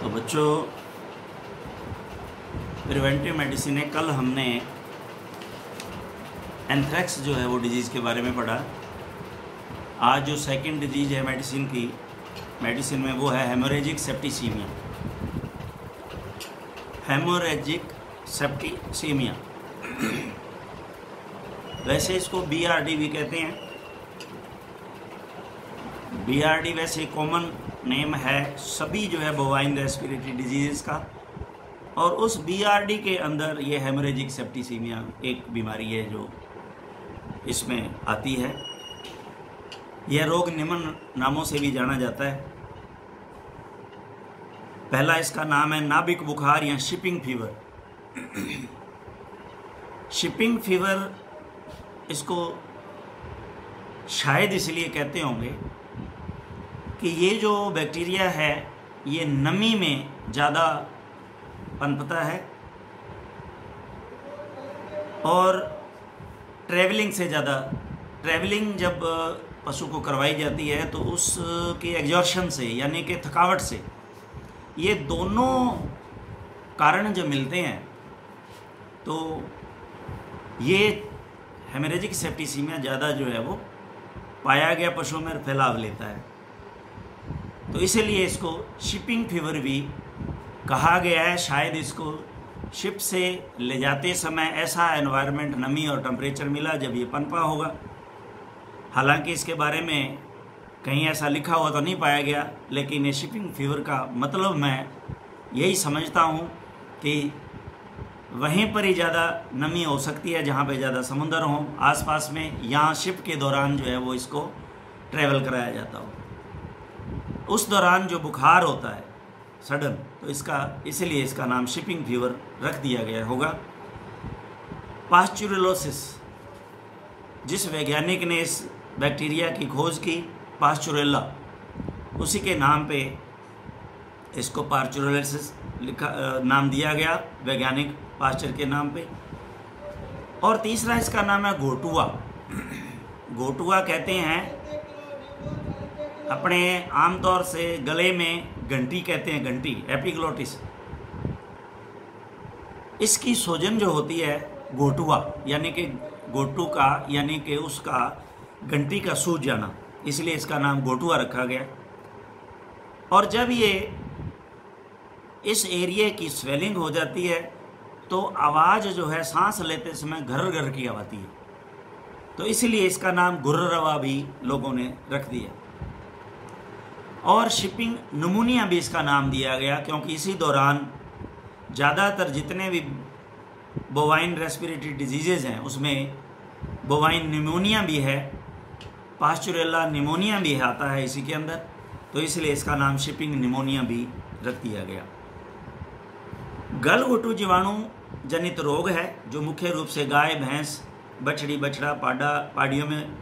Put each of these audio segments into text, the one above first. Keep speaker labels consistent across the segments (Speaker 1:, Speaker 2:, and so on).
Speaker 1: तो बच्चों, preventive medicine है। कल हमने एंथ्रेक्स जो है वो डिजीज़ के बारे में पढ़ा। आज जो सेकंड डिजीज़ है मेडिसिन में वो है हेमोरेजिक सेप्टिसीमिया। हेमोरेजिक सेप्टिसीमिया, वैसे इसको BRD भी कहते हैं। BRD वैसे कॉमन नेम है सभी जो है बोवाइन रेस्पिरेटरी डिजीज़ का, और उस BRD के अंदर ये हेमोरेजिक सेप्टिसीमिया एक बीमारी है जो इसमें आती है। यह रोग निम्न नामों से भी जाना जाता है। पहला इसका नाम है नाभिक बुखार या शिपिंग फीवर। शिपिंग फीवर इसको शायद इसलिए कहते होंगे कि ये जो बैक्टीरिया है ये नमी में ज़्यादा पनपता है और ट्रैवलिंग से ज़्यादा, ट्रैवलिंग जब पशु को करवाई जाती है तो उसके एग्जॉर्शन से यानी कि थकावट से, ये दोनों कारण जब मिलते हैं तो ये हेमोरेजिक सेप्टिसीमिया ज़्यादा जो है वो पाया गया पशुओं में फैलाव लेता है। तो इसीलिए इसको शिपिंग फीवर भी कहा गया है। शायद इसको शिप से ले जाते समय ऐसा एनवायरनमेंट, नमी और टेम्परेचर मिला जब ये पनपा होगा। हालांकि इसके बारे में कहीं ऐसा लिखा हुआ तो नहीं पाया गया, लेकिन ये शिपिंग फीवर का मतलब मैं यही समझता हूँ कि वहीं पर ही ज़्यादा नमी हो सकती है जहाँ पे ज़्यादा समुंदर हो आसपास में, यहाँ शिप के दौरान जो है वो इसको ट्रैवल कराया जाता हो। उस दौरान जो बुखार होता है सडन, तो इसलिए इसका नाम शिपिंग फीवर रख दिया गया होगा। पास्चुरेलोसिस, जिस वैज्ञानिक ने इस बैक्टीरिया की खोज की, पास्चुरेला, उसी के नाम पे इसको पास्चुरेलोसिस नाम दिया गया, वैज्ञानिक पास्चर के नाम पे। और तीसरा इसका नाम है घोटुआ। घोटुआ कहते हैं, अपने आमतौर से गले में घंटी कहते हैं, घंटी, एपिग्लोटिस। इसकी सूजन जो होती है घोटुआ, यानी कि घोटू का, यानी कि उसका घंटी का सूज जाना, इसलिए इसका नाम घोटुआ रखा गया। और जब ये इस एरिया की स्वेलिंग हो जाती है तो आवाज़ जो है सांस लेते समय घर घर की आती है, तो इसलिए इसका नाम घुर्ररवा भी लोगों ने रख दिया। और शिपिंग निमोनिया भी इसका नाम दिया गया, क्योंकि इसी दौरान ज़्यादातर जितने भी बोवाइन रेस्पिरेटरी डिजीज़ हैं उसमें बोवाइन निमोनिया भी है, पास्चुरेला निमोनिया भी आता है इसी के अंदर, तो इसलिए इसका नाम शिपिंग निमोनिया भी रख दिया गया। गलघोटू जीवाणु जनित रोग है जो मुख्य रूप से गाय, भैंस, बछड़ी, बछड़ा, पाड़ियों में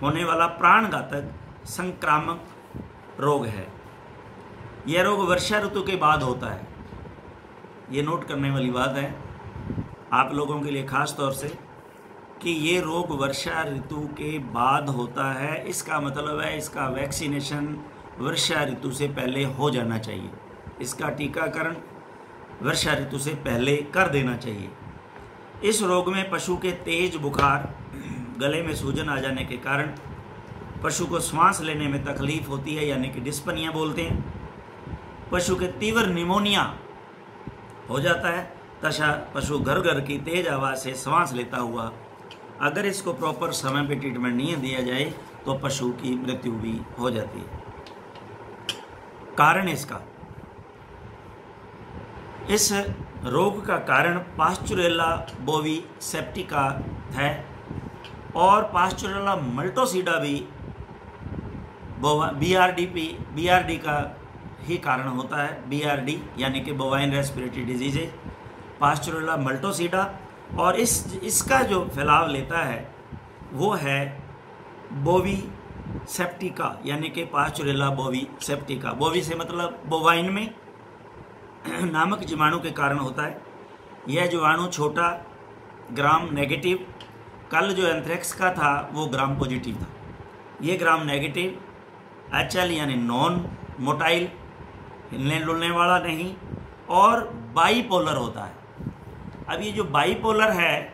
Speaker 1: होने वाला प्राणघातक संक्रामक रोग है। यह रोग वर्षा ऋतु के बाद होता है। ये नोट करने वाली बात है आप लोगों के लिए खास तौर से कि ये रोग वर्षा ऋतु के बाद होता है। इसका मतलब है इसका वैक्सीनेशन वर्षा ऋतु से पहले हो जाना चाहिए, इसका टीकाकरण वर्षा ऋतु से पहले कर देना चाहिए। इस रोग में पशु के तेज बुखार, गले में सूजन आ जाने के कारण पशु को सांस लेने में तकलीफ होती है, यानी कि डिस्पनिया बोलते हैं। पशु के तीव्र निमोनिया हो जाता है तथा पशु घर घर की तेज आवाज़ से सांस लेता हुआ, अगर इसको प्रॉपर समय पे ट्रीटमेंट नहीं दिया जाए तो पशु की मृत्यु भी हो जाती है। कारण इसका, इस रोग का कारण पास्चुरेला बोवी सेप्टिका है, और पास्चुरेला मल्टोसिडा भी BRD का ही कारण होता है। BRD यानी कि bovine respiratory disease, Pasteurella multocida, और इसका जो फैलाव लेता है वो है बोवी सेप्टिका, यानी कि पास्चुरेला बोवी सेप्टिका। बोवी से मतलब बोवाइन में नामक जीवाणु के कारण होता है। यह जीवाणु छोटा, ग्राम नेगेटिव, कल जो एंथ्रेक्स का था वो ग्राम पॉजिटिव था। ये ग्राम नेगेटिव HL यानी नॉन मोटाइल हिलने डुलने वाला नहीं, और बाईपोलर होता है। अब ये जो बाईपोलर है,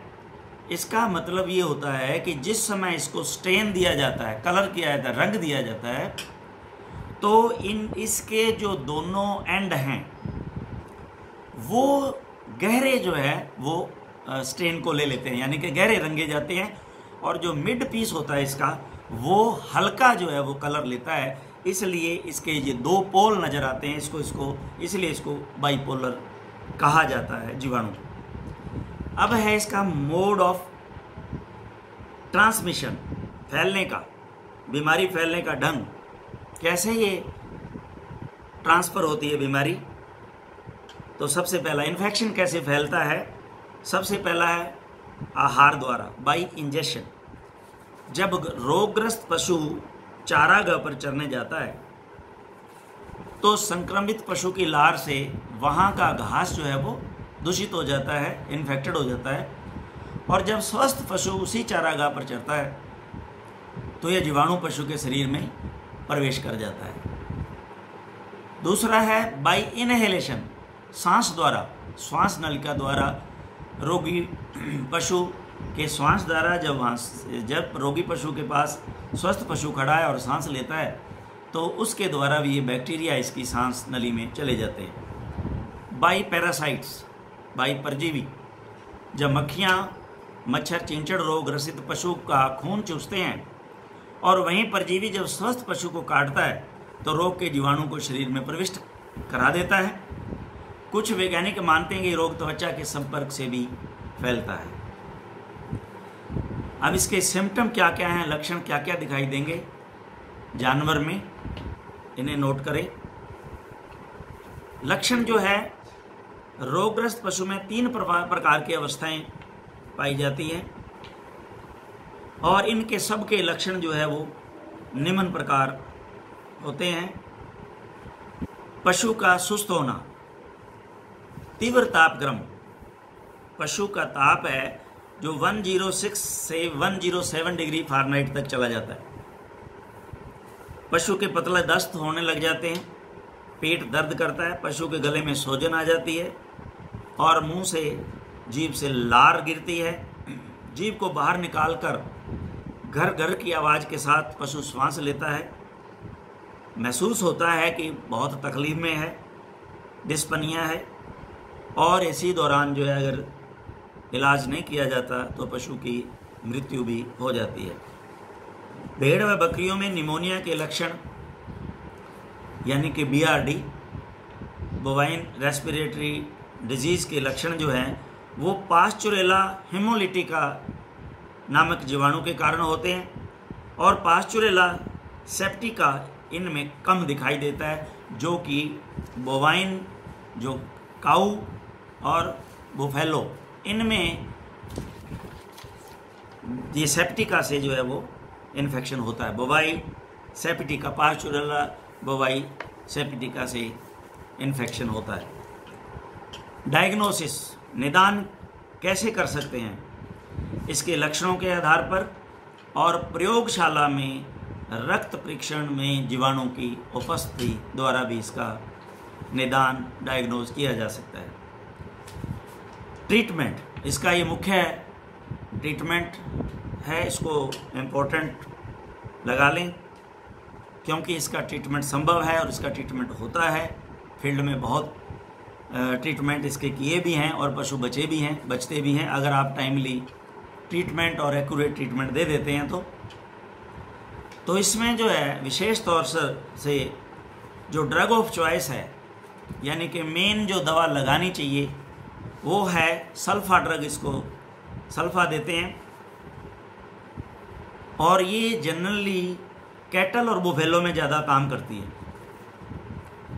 Speaker 1: इसका मतलब ये होता है कि जिस समय इसको स्टेन दिया जाता है, कलर किया जाता है, रंग दिया जाता है, तो इसके जो दोनों एंड हैं वो गहरे जो है वो स्टेन को ले लेते हैं, यानी कि गहरे रंगे जाते हैं, और जो मिड पीस होता है इसका वो हल्का जो है वो कलर लेता है। इसलिए इसके ये दो पोल नज़र आते हैं, इसलिए इसको बाईपोलर कहा जाता है जीवाणु। अब है इसका मोड ऑफ ट्रांसमिशन, फैलने का, बीमारी फैलने का ढंग, कैसे ये ट्रांसफ़र होती है बीमारी। तो सबसे पहला इन्फेक्शन कैसे फैलता है, सबसे पहला है आहार द्वारा, बाई इंजेक्शन। जब रोगग्रस्त पशु चारागाह पर चरने जाता है तो संक्रमित पशु की लार से वहाँ का घास जो है वो दूषित हो जाता है, इन्फेक्टेड हो जाता है, और जब स्वस्थ पशु उसी चारागाह पर चरता है तो यह जीवाणु पशु के शरीर में प्रवेश कर जाता है। दूसरा है बाई इनहेलेशन, सांस द्वारा, श्वास नलिका द्वारा, रोगी पशु के श्वास द्वारा जब रोगी पशु के पास स्वस्थ पशु खड़ा है और सांस लेता है तो उसके द्वारा भी ये बैक्टीरिया इसकी सांस नली में चले जाते हैं। बाई पैरासाइट्स, बाई परजीवी, जब मक्खियाँ, मच्छर, चिंचड़ रोग ग्रसित पशु का खून चूसते हैं और वहीं परजीवी जब स्वस्थ पशु को काटता है तो रोग के जीवाणु को शरीर में प्रविष्ट करा देता है। कुछ वैज्ञानिक मानते हैं कि रोग त्वचा के संपर्क से भी फैलता है। अब इसके सिम्टम क्या क्या हैं, लक्षण क्या क्या दिखाई देंगे जानवर में, इन्हें नोट करें। लक्षण जो है, रोगग्रस्त पशु में 3 प्रकार की अवस्थाएं पाई जाती हैं और इनके सबके लक्षण जो है वो निम्न प्रकार होते हैं। पशु का सुस्त होना, तीव्र तापक्रम, पशु का ताप है जो 106 से 107 डिग्री फ़ारेनहाइट तक चला जाता है। पशु के पतले दस्त होने लग जाते हैं, पेट दर्द करता है, पशु के गले में सूजन आ जाती है और मुंह से, जीभ से लार गिरती है। जीभ को बाहर निकालकर घर घर की आवाज़ के साथ पशु श्वास लेता है। महसूस होता है कि बहुत तकलीफ में है, डिस्पनिया है, और इसी दौरान जो है अगर इलाज नहीं किया जाता तो पशु की मृत्यु भी हो जाती है। भेड़ व बकरियों में निमोनिया के लक्षण यानी कि BRD, बोवाइन रेस्पिरेटरी डिजीज़ के लक्षण जो हैं वो पास्चुरेला हेमोलिटिका नामक जीवाणु के कारण होते हैं, और पास्चुरेला सेप्टिका इनमें कम दिखाई देता है, जो कि बोवाइन, जो काऊ और बुफेलो, इनमें ये सेप्टिका से जो है वो इन्फेक्शन होता है। बोवाई सेप्टिका, पास्चुरेला बोवाई सेप्टिका से इन्फेक्शन होता है। डायग्नोसिस, निदान कैसे कर सकते हैं, इसके लक्षणों के आधार पर और प्रयोगशाला में रक्त परीक्षण में जीवाणु की उपस्थिति द्वारा भी इसका निदान, डायग्नोज किया जा सकता है। ट्रीटमेंट, इसका ये मुख्य ट्रीटमेंट है, इसको इम्पोर्टेंट लगा लें क्योंकि इसका ट्रीटमेंट संभव है और इसका ट्रीटमेंट होता है। फील्ड में बहुत ट्रीटमेंट इसके किए भी हैं और पशु बचे भी हैं, बचते भी हैं, अगर आप टाइमली ट्रीटमेंट और एक्यूरेट ट्रीटमेंट दे देते हैं तो इसमें जो है विशेष तौर से जो ड्रग ऑफ चॉइस है, यानी कि मेन जो दवा लगानी चाहिए वो है सल्फा ड्रग। इसको सल्फा देते हैं और ये जनरली कैटल और बुफेलो में ज़्यादा काम करती है,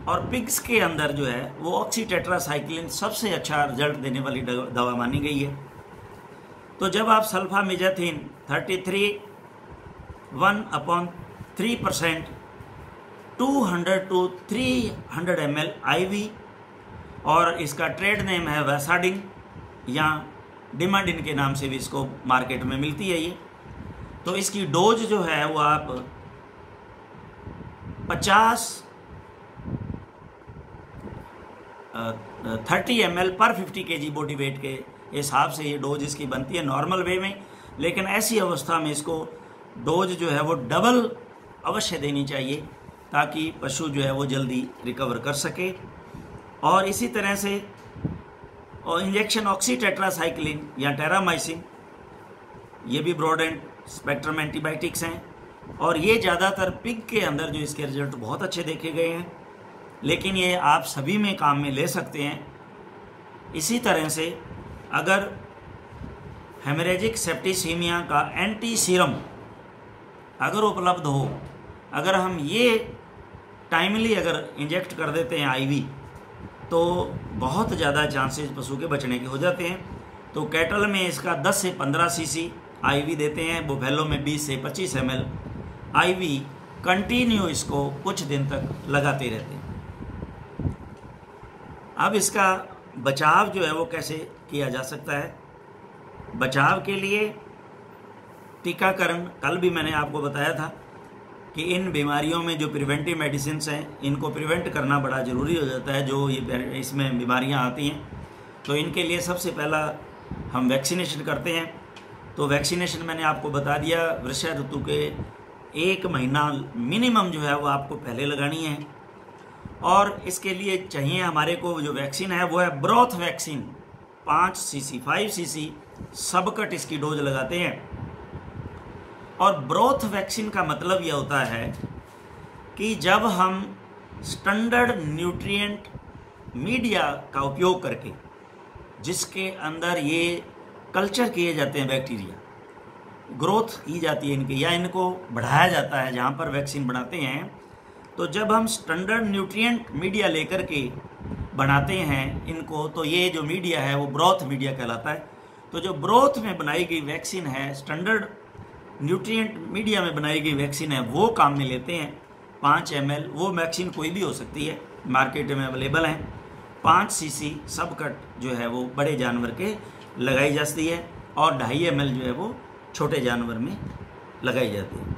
Speaker 1: और पिग्स के अंदर जो है वो ऑक्सीटेट्रासाइक्लिन सबसे अच्छा रिजल्ट देने वाली दवा मानी गई है। तो जब आप सल्फामेजाथिन 1/3% 200 to 300 ml IV, और इसका ट्रेड नेम है वैसाडिन या डिमाडिन के नाम से भी इसको मार्केट में मिलती है ये। तो इसकी डोज जो है वो आप 50 30 ml पर 50 kg बॉडी वेट के हिसाब से ये डोज इसकी बनती है नॉर्मल वे में। लेकिन ऐसी अवस्था में इसको डोज जो है वो डबल अवश्य देनी चाहिए ताकि पशु जो है वो जल्दी रिकवर कर सके। और इसी तरह से इंजेक्शन ऑक्सीटेट्रासाइक्लिन या टेरामाइसिन, ये भी ब्रॉड एंड स्पेक्ट्रम एंटीबायोटिक्स हैं और ये ज़्यादातर पिग के अंदर जो इसके रिजल्ट बहुत अच्छे देखे गए हैं, लेकिन ये आप सभी में काम में ले सकते हैं। इसी तरह से अगर हेमरेजिक सेप्टिसीमिया का एंटी सीरम अगर उपलब्ध हो, अगर हम ये टाइमली अगर इंजेक्ट कर देते हैं आईवी, तो बहुत ज़्यादा चांसेस पशु के बचने के हो जाते हैं। तो कैटल में इसका 10 से 15 सीसी आईवी देते हैं, बुफेलो में 20 से 25 ml आईवी कंटिन्यू इसको कुछ दिन तक लगाते रहते हैं। अब इसका बचाव जो है वो कैसे किया जा सकता है? बचाव के लिए टीकाकरण, कल भी मैंने आपको बताया था कि इन बीमारियों में जो प्रिवेंटिव मेडिसिन हैं इनको प्रिवेंट करना बड़ा ज़रूरी हो जाता है। जो ये इसमें बीमारियां आती हैं तो इनके लिए सबसे पहला हम वैक्सीनेशन करते हैं। तो वैक्सीनेशन मैंने आपको बता दिया, वर्षा ऋतु के 1 महीना मिनिमम जो है वो आपको पहले लगानी है। और इसके लिए चाहिए हमारे को जो वैक्सीन है वो है ब्रोथ वैक्सीन, 5 cc सबकट इसकी डोज लगाते हैं। और ब्रोथ वैक्सीन का मतलब यह होता है कि जब हम स्टैंडर्ड न्यूट्रिएंट मीडिया का उपयोग करके, जिसके अंदर ये कल्चर किए जाते हैं, बैक्टीरिया ग्रोथ की जाती है इनकी या इनको बढ़ाया जाता है जहाँ पर वैक्सीन बनाते हैं, तो जब हम स्टैंडर्ड न्यूट्रिएंट मीडिया लेकर के बनाते हैं इनको, तो ये जो मीडिया है वो ब्रोथ मीडिया कहलाता है। तो जो ब्रोथ में बनाई गई वैक्सीन है, स्टैंडर्ड न्यूट्रिएंट मीडिया में बनाई गई वैक्सीन है, वो काम में लेते हैं 5 ml। वो वैक्सीन कोई भी हो सकती है, मार्केट में अवेलेबल हैं। 5 cc सबकट जो है वो बड़े जानवर के लगाई जाती है और 2.5 ml जो है वो छोटे जानवर में लगाई जाती है।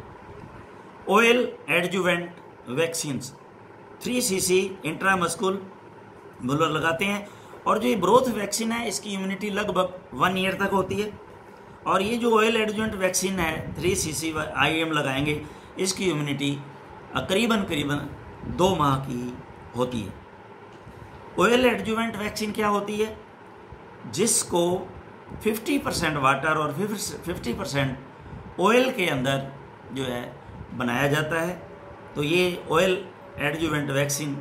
Speaker 1: Oil adjuvant vaccines 3 cc intramuscular लगाते हैं। और जो ये ब्रोथ वैक्सीन है इसकी इम्यूनिटी लगभग 1 ईयर तक होती है। और ये जो ऑयल एडजुवेंट वैक्सीन है 3 cc IM लगाएंगे, इसकी इम्यूनिटी करीबन 2 माह की होती है। ऑयल एडजुवेंट वैक्सीन क्या होती है? जिसको 50% वाटर और 50% ऑयल के अंदर जो है बनाया जाता है। तो ये ऑयल एडजुवेंट वैक्सीन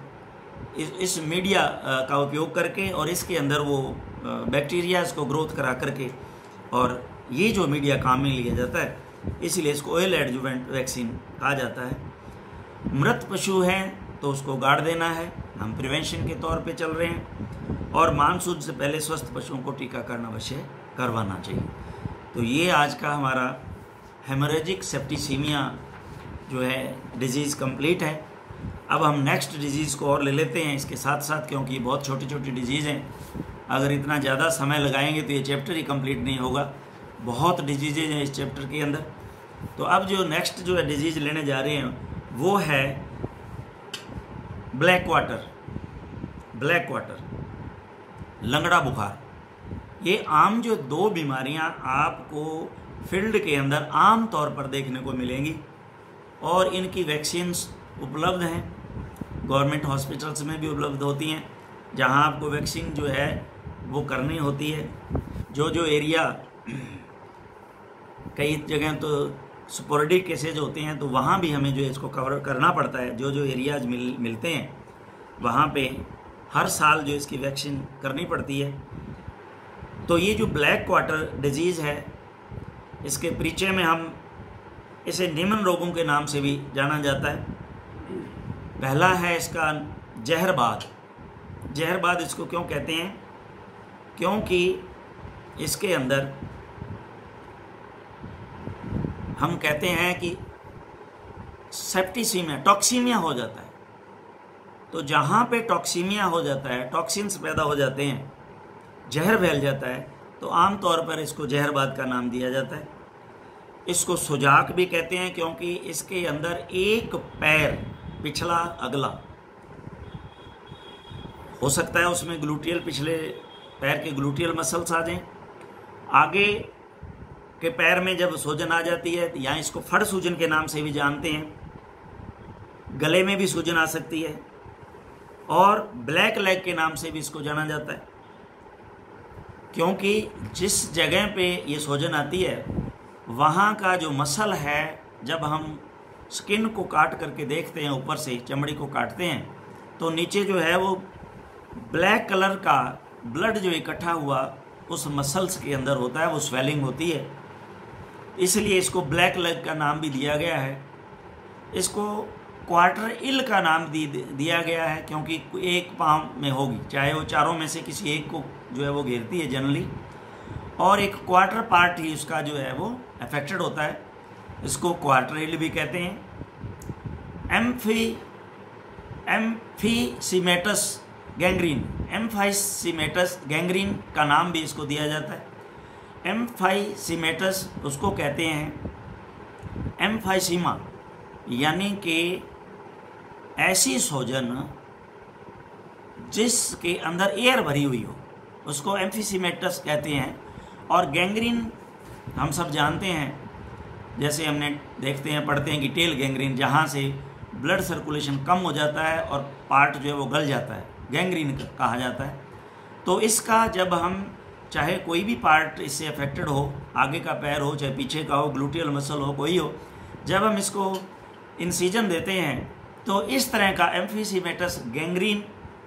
Speaker 1: इस मीडिया का उपयोग करके और इसके अंदर वो बैक्टीरियाज को ग्रोथ करा करके, और ये जो मीडिया काम में लिया जाता है, इसलिए इसको ऑयल एडजुवेंट वैक्सीन कहा जाता है। मृत पशु हैं तो उसको गाड़ देना है, हम प्रिवेंशन के तौर पे चल रहे हैं। और मानसून से पहले स्वस्थ पशुओं को टीकाकरण अवश्य करवाना चाहिए। तो ये आज का हमारा हेमरेजिक सेप्टिसीमिया जो है डिजीज़ कंप्लीट है। अब हम नेक्स्ट डिजीज़ को और ले लेते हैं इसके साथ साथ, क्योंकि बहुत छोटी छोटी डिजीज़ हैं। अगर इतना ज़्यादा समय लगाएंगे तो ये चैप्टर ही कंप्लीट नहीं होगा, बहुत डिजीज़ेज हैं इस चैप्टर के अंदर। तो अब जो नेक्स्ट जो है डिजीज़ लेने जा रहे हैं वो है ब्लैक वाटर, लंगड़ा बुखार। ये आम जो 2 बीमारियां आपको फील्ड के अंदर आम तौर पर देखने को मिलेंगी और इनकी वैक्सीन्स उपलब्ध हैं, गवर्नमेंट हॉस्पिटल्स में भी उपलब्ध होती हैं, जहां आपको वैक्सीन जो है वो करनी होती है। जो एरिया, कई जगह तो स्पोरेडिक केसेज होते हैं तो वहाँ भी हमें जो है इसको कवर करना पड़ता है। जो एरियाज मिलते हैं वहाँ पे हर साल जो इसकी वैक्सीन करनी पड़ती है। तो ये जो ब्लैक वाटर डिजीज़ है, इसके परिचय में हम इसे निम्न रोगों के नाम से भी जाना जाता है। पहला है इसका जहरबाद इसको क्यों कहते हैं? क्योंकि इसके अंदर हम कहते हैं कि सेप्टिसीमिया, टॉक्सीमिया हो जाता है। तो जहाँ पे टॉक्सीमिया हो जाता है, टॉक्सिन्स पैदा हो जाते हैं, जहर फैल जाता है, तो आम तौर पर इसको जहरबाद का नाम दिया जाता है। इसको सुजाक भी कहते हैं क्योंकि इसके अंदर एक पैर, पिछला अगला, हो सकता है उसमें ग्लूटियल, पिछले पैर के ग्लूटियल मसल्स आ जाएं। आगे के पैर में जब सूजन आ जाती है, या इसको फड़ सूजन के नाम से भी जानते हैं, गले में भी सूजन आ सकती है, और ब्लैक लेग के नाम से भी इसको जाना जाता है, क्योंकि जिस जगह पे ये सूजन आती है वहाँ का जो मसल है, जब हम स्किन को काट करके देखते हैं, ऊपर से चमड़ी को काटते हैं, तो नीचे जो है वो ब्लैक कलर का ब्लड जो इकट्ठा हुआ उस मसल्स के अंदर होता है, वो स्वेलिंग होती है, इसलिए इसको ब्लैक लेग का नाम भी दिया गया है। इसको क्वार्टर इल का नाम दिया गया है, क्योंकि एक पाँव में होगी, चाहे वो चारों में से किसी एक को जो है वो घेरती है जनरली, और एक क्वार्टर पार्ट ही उसका जो है वो अफेक्टेड होता है, इसको क्वार्टर इल भी कहते हैं। एम्फीसीमेटस गैंग्रीन, एम्फाइसीमेटस गैंग्रीन का नाम भी इसको दिया जाता है। एम्फाइसीमेटस उसको कहते हैं एम्फाइसीमा, यानी कि ऐसी सूजन जिसके अंदर एयर भरी हुई हो, उसको एम्फीसीमेटस कहते हैं। और गैंग्रीन हम सब जानते हैं, जैसे हमने देखते हैं, पढ़ते हैं कि टेल गैंग्रीन, जहाँ से ब्लड सर्कुलेशन कम हो जाता है और पार्ट जो है वो गल जाता है, गैंग्रीन कहा जाता है। तो इसका जब हम, चाहे कोई भी पार्ट इससे अफेक्टेड हो, आगे का पैर हो चाहे पीछे का हो, ग्लूटियल मसल हो, कोई हो, जब हम इसको इंसिजन देते हैं तो इस तरह का एम्फीसीमेटस गैंग्रीन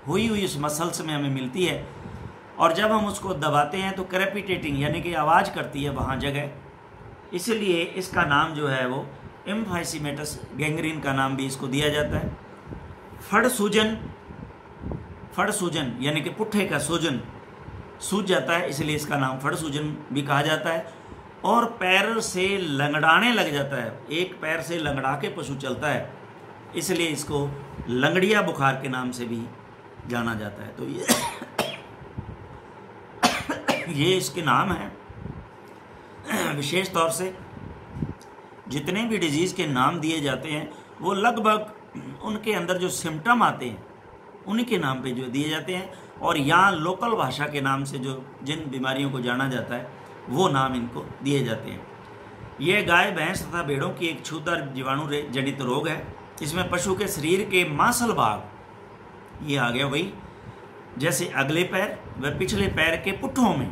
Speaker 1: हुई उस मसल्स में हमें मिलती है, और जब हम उसको दबाते हैं तो क्रेपिटेटिंग यानी कि आवाज़ करती है वहाँ जगह, इसलिए इसका नाम जो है वो एम्फाइसीमेटस गैंग्रीन का नाम भी इसको दिया जाता है। फड़ सूजन यानी कि पुट्ठे का सूजन सूज जाता है, इसलिए इसका नाम फड़ सूजन भी कहा जाता है। और पैर से लंगड़ाने लग जाता है, एक पैर से लंगड़ा के पशु चलता है, इसलिए इसको लंगड़िया बुखार के नाम से भी जाना जाता है। तो ये इसके नाम हैं। विशेष तौर से जितने भी डिजीज़ के नाम दिए जाते हैं वो लगभग उनके अंदर जो सिम्टम आते हैं उन्हीं के नाम पे जो दिए जाते हैं, और यहाँ लोकल भाषा के नाम से जो जिन बीमारियों को जाना जाता है वो नाम इनको दिए जाते हैं। यह गाय, भैंस तथा भेड़ों की एक छूतदार जीवाणु जनित रोग है। इसमें पशु के शरीर के मांसल भाग, ये आ गया वही, जैसे अगले पैर व पिछले पैर के पुट्ठों में,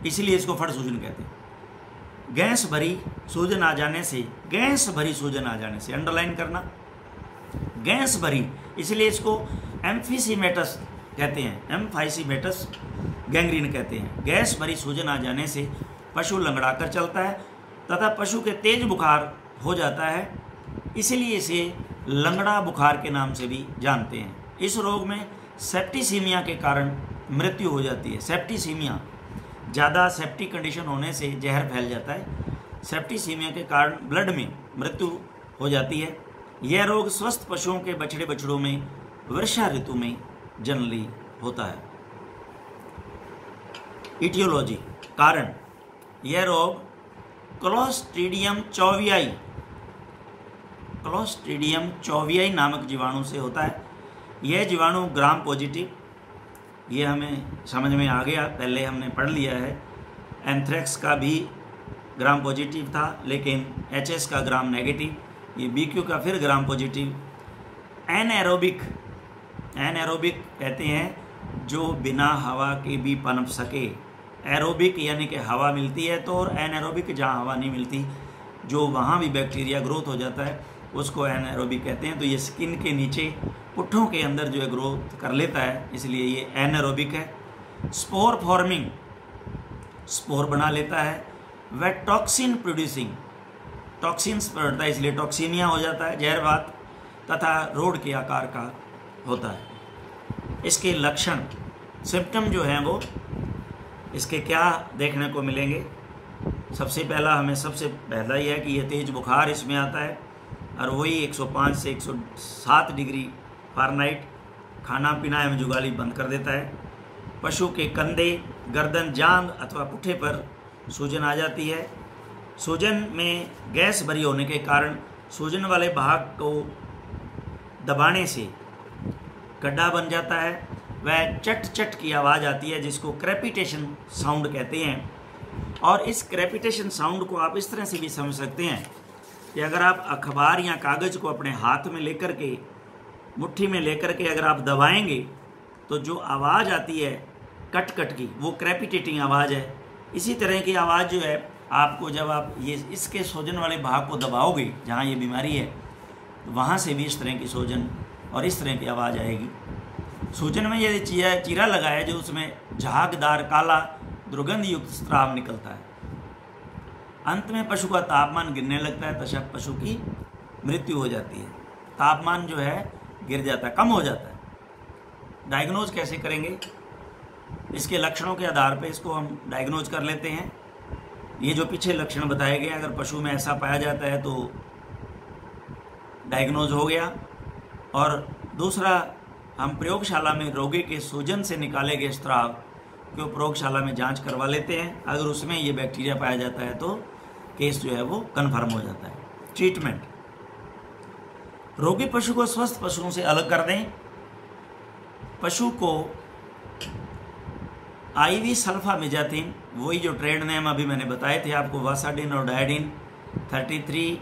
Speaker 1: इसलिए इसको फड़ सूजन कहते हैं। गैस भरी सूजन आ जाने से, गैस भरी सूजन आ जाने से, अंडरलाइन करना, गैस भरी, इसलिए इसको एम्फीसीमेटस कहते हैं, एम्फाइसीमेटस गैंग्रीन कहते हैं। गैस भरी सूजन आ जाने से पशु लंगड़ा कर चलता है तथा पशु के तेज बुखार हो जाता है, इसलिए इसे लंगड़ा बुखार के नाम से भी जानते हैं। इस रोग में सेप्टिसीमिया के कारण मृत्यु हो जाती है। सेप्टिसीमिया, ज़्यादा सेप्टिक कंडीशन होने से जहर फैल जाता है, सेप्टिसीमिया के कारण ब्लड में मृत्यु हो जाती है। यह रोग स्वस्थ पशुओं के बछड़े बछड़ों में वर्षा ऋतु में जनरली होता है। इटियोलॉजी, कारण, यह रोग क्लोस्ट्रीडियम चौवियाई नामक जीवाणु से होता है। यह जीवाणु ग्राम पॉजिटिव, ये हमें समझ में आ गया, पहले हमने पढ़ लिया है। एंथ्रेक्स का भी ग्राम पॉजिटिव था, लेकिन एचएस का ग्राम नेगेटिव, ये बीक्यू का फिर ग्राम पॉजिटिव। एनएरोबिक कहते हैं जो बिना हवा के भी पनप सके। एरोबिक यानी कि हवा मिलती है तो, और एनएरोबिक जहाँ हवा नहीं मिलती, जो वहाँ भी बैक्टीरिया ग्रोथ हो जाता है, उसको एनएरोबिक कहते हैं। तो ये स्किन के नीचे पुट्ठों के अंदर जो है ग्रोथ कर लेता है, इसलिए ये एनएरोबिक है। स्पोर फॉर्मिंग, स्पोर बना लेता है। वह टॉक्सिन प्रोड्यूसिंग, टॉक्सिन्स पड़ता है, इसलिए टॉक्सीमिया हो जाता है, जहरवात, तथा रोड के आकार का होता है। इसके लक्षण, सिम्टम जो हैं वो इसके क्या देखने को मिलेंगे। सबसे पहला, हमें सबसे पहला ही है कि यह तेज बुखार इसमें आता है, और वही 105 से 107 डिग्री फ़ारेनहाइट। खाना पीना एवं जुगाली बंद कर देता है। पशु के कंधे, गर्दन, जांघ अथवा पुट्ठे पर सूजन आ जाती है। सूजन में गैस भरी होने के कारण सूजन वाले भाग को दबाने से गड्ढा बन जाता है वह चट चट की आवाज़ आती है, जिसको क्रेपिटेशन साउंड कहते हैं। और इस क्रेपिटेशन साउंड को आप इस तरह से भी समझ सकते हैं कि अगर आप अखबार या कागज़ को अपने हाथ में लेकर के, मुट्ठी में लेकर के अगर आप दबाएंगे तो जो आवाज़ आती है कट कट की, वो क्रेपिटेटिंग आवाज़ है। इसी तरह की आवाज़ जो है आपको, जब आप ये इसके सूजन वाले भाग को दबाओगे जहाँ ये बीमारी है, तो वहाँ से भी इस तरह की सूजन और इस तरह की आवाज़ आएगी। सूजन में यदि चीरा लगा है जो उसमें झागदार काला दुर्गंध युक्त स्राव निकलता है। अंत में पशु का तापमान गिरने लगता है, तब पशु की मृत्यु हो जाती है। तापमान जो है गिर जाता है, कम हो जाता है। डायग्नोज कैसे करेंगे? इसके लक्षणों के आधार पर इसको हम डायग्नोज कर लेते हैं। ये जो पीछे लक्षण बताए गए, अगर पशु में ऐसा पाया जाता है तो डायग्नोज हो गया। और दूसरा, हम प्रयोगशाला में रोगी के सूजन से निकाले गए स्राव को प्रयोगशाला में जांच करवा लेते हैं। अगर उसमें ये बैक्टीरिया पाया जाता है तो केस जो है वो कन्फर्म हो जाता है। ट्रीटमेंट: रोगी पशु को स्वस्थ पशुओं से अलग कर दें। पशु को IV सल्फामेजाथिन, वही जो ट्रेड नेम अभी मैंने बताए थे आपको, वासाडिन और डायडिन 33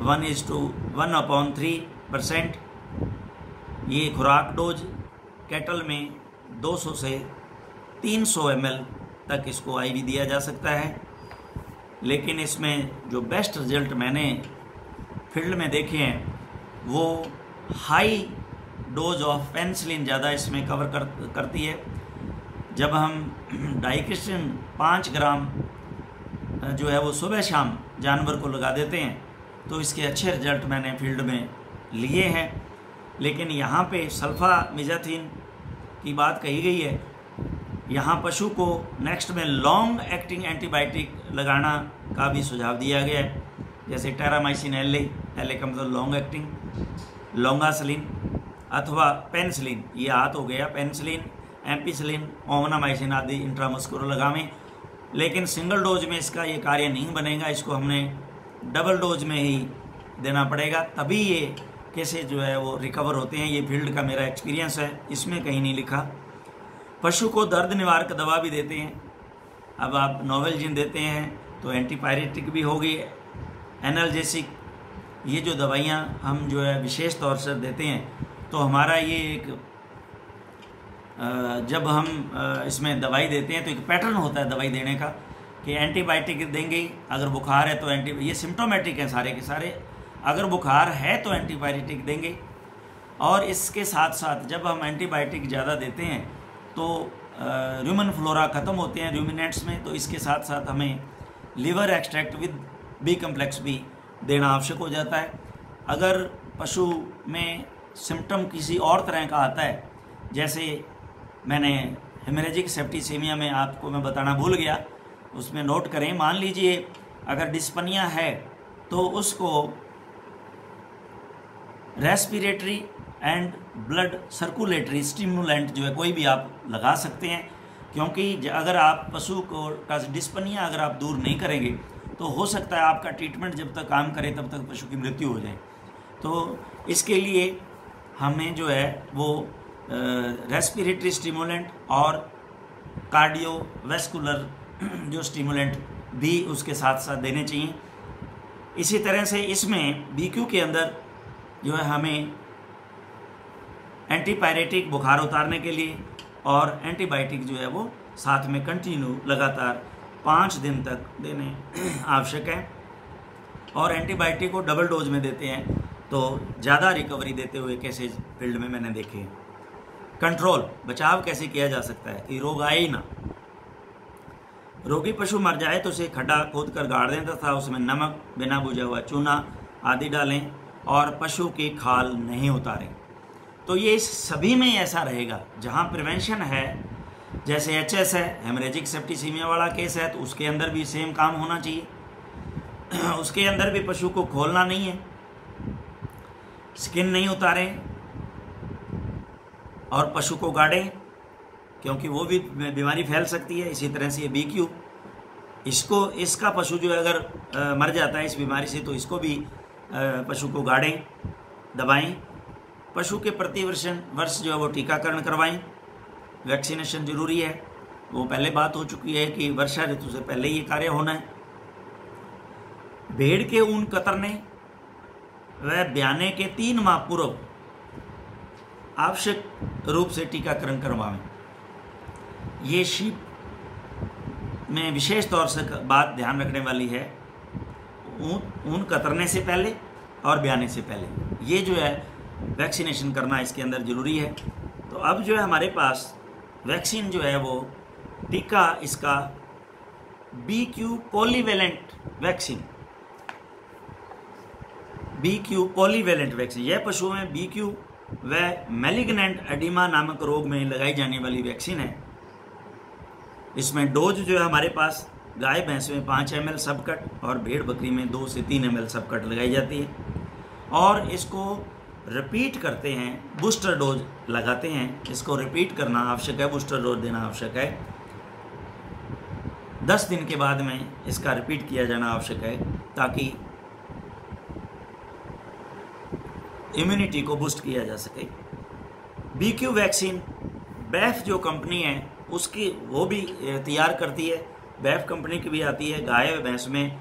Speaker 1: 1:1/3%, ये खुराक डोज कैटल में 200 से 300 ml तक इसको IV दिया जा सकता है। लेकिन इसमें जो बेस्ट रिजल्ट मैंने फील्ड में देखे हैं वो हाई डोज ऑफ पेनिसिलिन ज़्यादा इसमें कवर करती है। जब हम डाइक्रिस्टिन 5 ग्राम जो है वो सुबह शाम जानवर को लगा देते हैं तो इसके अच्छे रिजल्ट मैंने फील्ड में लिए हैं। लेकिन यहाँ पे सल्फामेजाथिन की बात कही गई है। यहाँ पशु को नेक्स्ट में लॉन्ग एक्टिंग एंटीबायोटिक लगाना का भी सुझाव दिया गया है, जैसे टेरामाइसिन LA का मतलब लॉन्ग एक्टिंग, लॉन्गासलिन अथवा पेनिसिलिन, ये हाथ हो गया, पेनिसिलिन, एम्पिसिलिन, ओमनामाइसिन आदि इंट्रामस्कुलर लगावें। लेकिन सिंगल डोज में इसका ये कार्य नहीं बनेगा, इसको हमने डबल डोज में ही देना पड़ेगा, तभी ये केसेस जो है वो रिकवर होते हैं। ये फील्ड का मेरा एक्सपीरियंस है, इसमें कहीं नहीं लिखा। पशु को दर्द निवारक दवा भी देते हैं। अब आप नोवेलजिन देते हैं तो एंटीपायरेटिक भी होगी, एनाल्जेसिक, ये जो दवाइयाँ हम जो है विशेष तौर से देते हैं तो हमारा ये एक जब हम इसमें दवाई देते हैं तो एक पैटर्न होता है दवाई देने का कि एंटीबायोटिक देंगे अगर बुखार है तो ये सिम्टोमेटिक हैं सारे के सारे, अगर बुखार है तो एंटीबायोटिक देंगे। और इसके साथ साथ जब हम एंटीबायोटिक ज़्यादा देते हैं तो ह्यूमन फ्लोरा ख़त्म होते हैं रूमिनेंट्स में, तो इसके साथ साथ हमें liver extract with B complex भी देना आवश्यक हो जाता है। अगर पशु में सिम्टम किसी और तरह का आता है, जैसे मैंने हेमरेजिक सेप्टिसेमिया में आपको मैं बताना भूल गया, उसमें नोट करें। मान लीजिए अगर डिस्पनिया है तो उसको respiratory and blood circulatory stimulant जो है कोई भी आप लगा सकते हैं, क्योंकि अगर आप पशु को का डिस्पनिया अगर आप दूर नहीं करेंगे तो हो सकता है आपका ट्रीटमेंट जब तक काम करे तब तक पशु की मृत्यु हो जाए। तो इसके लिए हमें जो है वो रेस्पिरेटरी स्टिमुलेंट और कार्डियोवैस्कुलर जो स्टिमुलेंट भी उसके साथ साथ देने चाहिए। इसी तरह से इसमें BQ के अंदर जो है हमें एंटीपायरेटिक बुखार उतारने के लिए और एंटीबायोटिक जो है वो साथ में कंटिन्यू लगातार 5 दिन तक देने आवश्यक है। और एंटीबायोटिक को डबल डोज में देते हैं तो ज़्यादा रिकवरी देते हुए केसेज फील्ड में मैंने देखे हैं। कंट्रोल, बचाव कैसे किया जा सकता है कि रोग आए ही ना। रोगी पशु मर जाए तो उसे खड्डा खोद कर गाड़ दें तथा उसमें नमक, बिना भुजा हुआ चूना आदि डालें और पशु की खाल नहीं उतारें। तो ये सभी में ऐसा रहेगा। जहाँ प्रिवेंशन है, जैसे HS है, हेमरेजिक सेप्टिसीमिया वाला केस है, तो उसके अंदर भी सेम काम होना चाहिए। उसके अंदर भी पशु को खोलना नहीं है, स्किन नहीं उतारें और पशु को गाड़ें, क्योंकि वो भी बीमारी फैल सकती है। इसी तरह से ये BQ, इसका पशु जो अगर मर जाता है इस बीमारी से तो इसको भी पशु को गाड़ें, दबाएं पशु के प्रति वर्ष जो है वो टीकाकरण करवाएं, वैक्सीनेशन जरूरी है। वो पहले बात हो चुकी है कि वर्षा ऋतु से पहले ये कार्य होना है। भेड़ के ऊन कतरने व ब्याने के 3 माह पूर्व आवश्यक रूप से टीकाकरण करवाएं। ये शीप में विशेष तौर से बात ध्यान रखने वाली है, ऊन कतरने से पहले और ब्याने से पहले ये जो है वैक्सीनेशन करना इसके अंदर ज़रूरी है। तो अब जो है हमारे पास वैक्सीन जो है वो टीका इसका BQ polyvalent vaccine, BQ polyvalent vaccine, यह पशुओं में BQ व मैलिग्नेंट एडिमा नामक रोग में लगाई जाने वाली वैक्सीन है। इसमें डोज जो है हमारे पास गाय भैंस में 5 ml सब कट और भेड़ बकरी में 2 से 3 ml सब कट लगाई जाती है और इसको रिपीट करते हैं, बूस्टर डोज लगाते हैं। इसको रिपीट करना आवश्यक है, बूस्टर डोज देना आवश्यक है। 10 दिन के बाद में इसका रिपीट किया जाना आवश्यक है ताकि इम्यूनिटी को बूस्ट किया जा सके। BQ वैक्सीन बैफ जो कंपनी है उसकी वो भी तैयार करती है, बैफ कंपनी की भी आती है। गाय भैंस में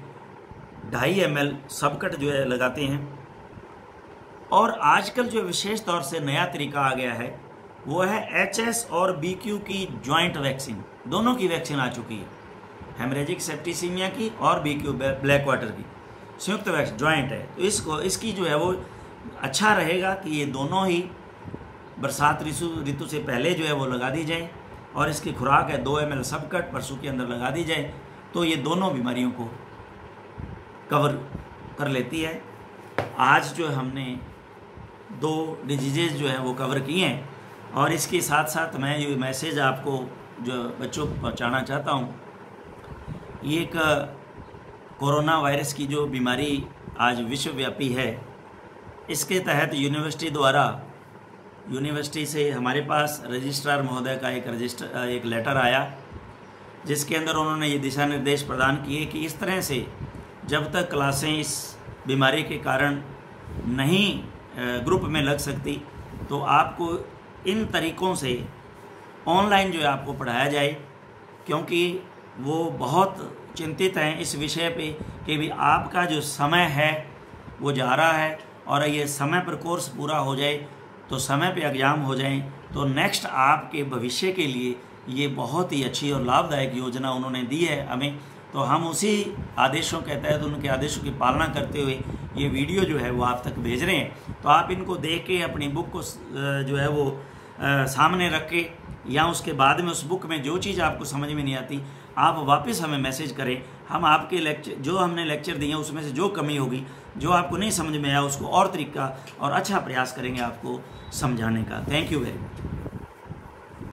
Speaker 1: 2.5 ml सबकट जो है लगाते हैं। और आजकल जो विशेष तौर से नया तरीका आ गया है वो है HS और BQ की जॉइंट वैक्सीन, दोनों की वैक्सीन आ चुकी है, हेमरेजिक सेप्टिसीमिया की और BQ ब्लैक वाटर की संयुक्त वैक्सीन जॉइंट है। तो इसकी जो है वो अच्छा रहेगा कि ये दोनों ही बरसात ऋतु से पहले जो है वो लगा दी जाए और इसकी खुराक है 2 ml सबकट पशु के अंदर लगा दी जाए तो ये दोनों बीमारियों को कवर कर लेती है। आज जो हमने 2 डिजीजेज जो है वो कवर किए हैं और इसके साथ साथ मैं ये मैसेज आपको जो बच्चों को पहुंचाना चाहता हूँ, ये एक कोरोना वायरस की जो बीमारी आज विश्वव्यापी है, इसके तहत यूनिवर्सिटी से हमारे पास रजिस्ट्रार महोदय का एक लेटर आया जिसके अंदर उन्होंने ये दिशा निर्देश प्रदान किए कि इस तरह से जब तक क्लासें इस बीमारी के कारण नहीं ग्रुप में लग सकती तो आपको इन तरीक़ों से ऑनलाइन जो है आपको पढ़ाया जाए, क्योंकि वो बहुत चिंतित हैं इस विषय पे कि भी आपका जो समय है वो जा रहा है और ये समय पर कोर्स पूरा हो जाए तो समय पे एग्ज़ाम हो जाएं तो नेक्स्ट आपके भविष्य के लिए ये बहुत ही अच्छी और लाभदायक योजना उन्होंने दी है हमें। तो हम उसी आदेशों के तहत उनके आदेशों की पालना करते हुए ये वीडियो जो है वो आप तक भेज रहे हैं। तो आप इनको देख के अपनी बुक को जो है वो सामने रख के या उसके बाद में उस बुक में जो चीज़ आपको समझ में नहीं आती आप वापस हमें मैसेज करें। हम आपके लेक्चर जो हमने लेक्चर दिए उसमें से जो कमी होगी, जो आपको नहीं समझ में आया, उसको और तरीका और अच्छा प्रयास करेंगे आपको समझाने का। Thank you very much.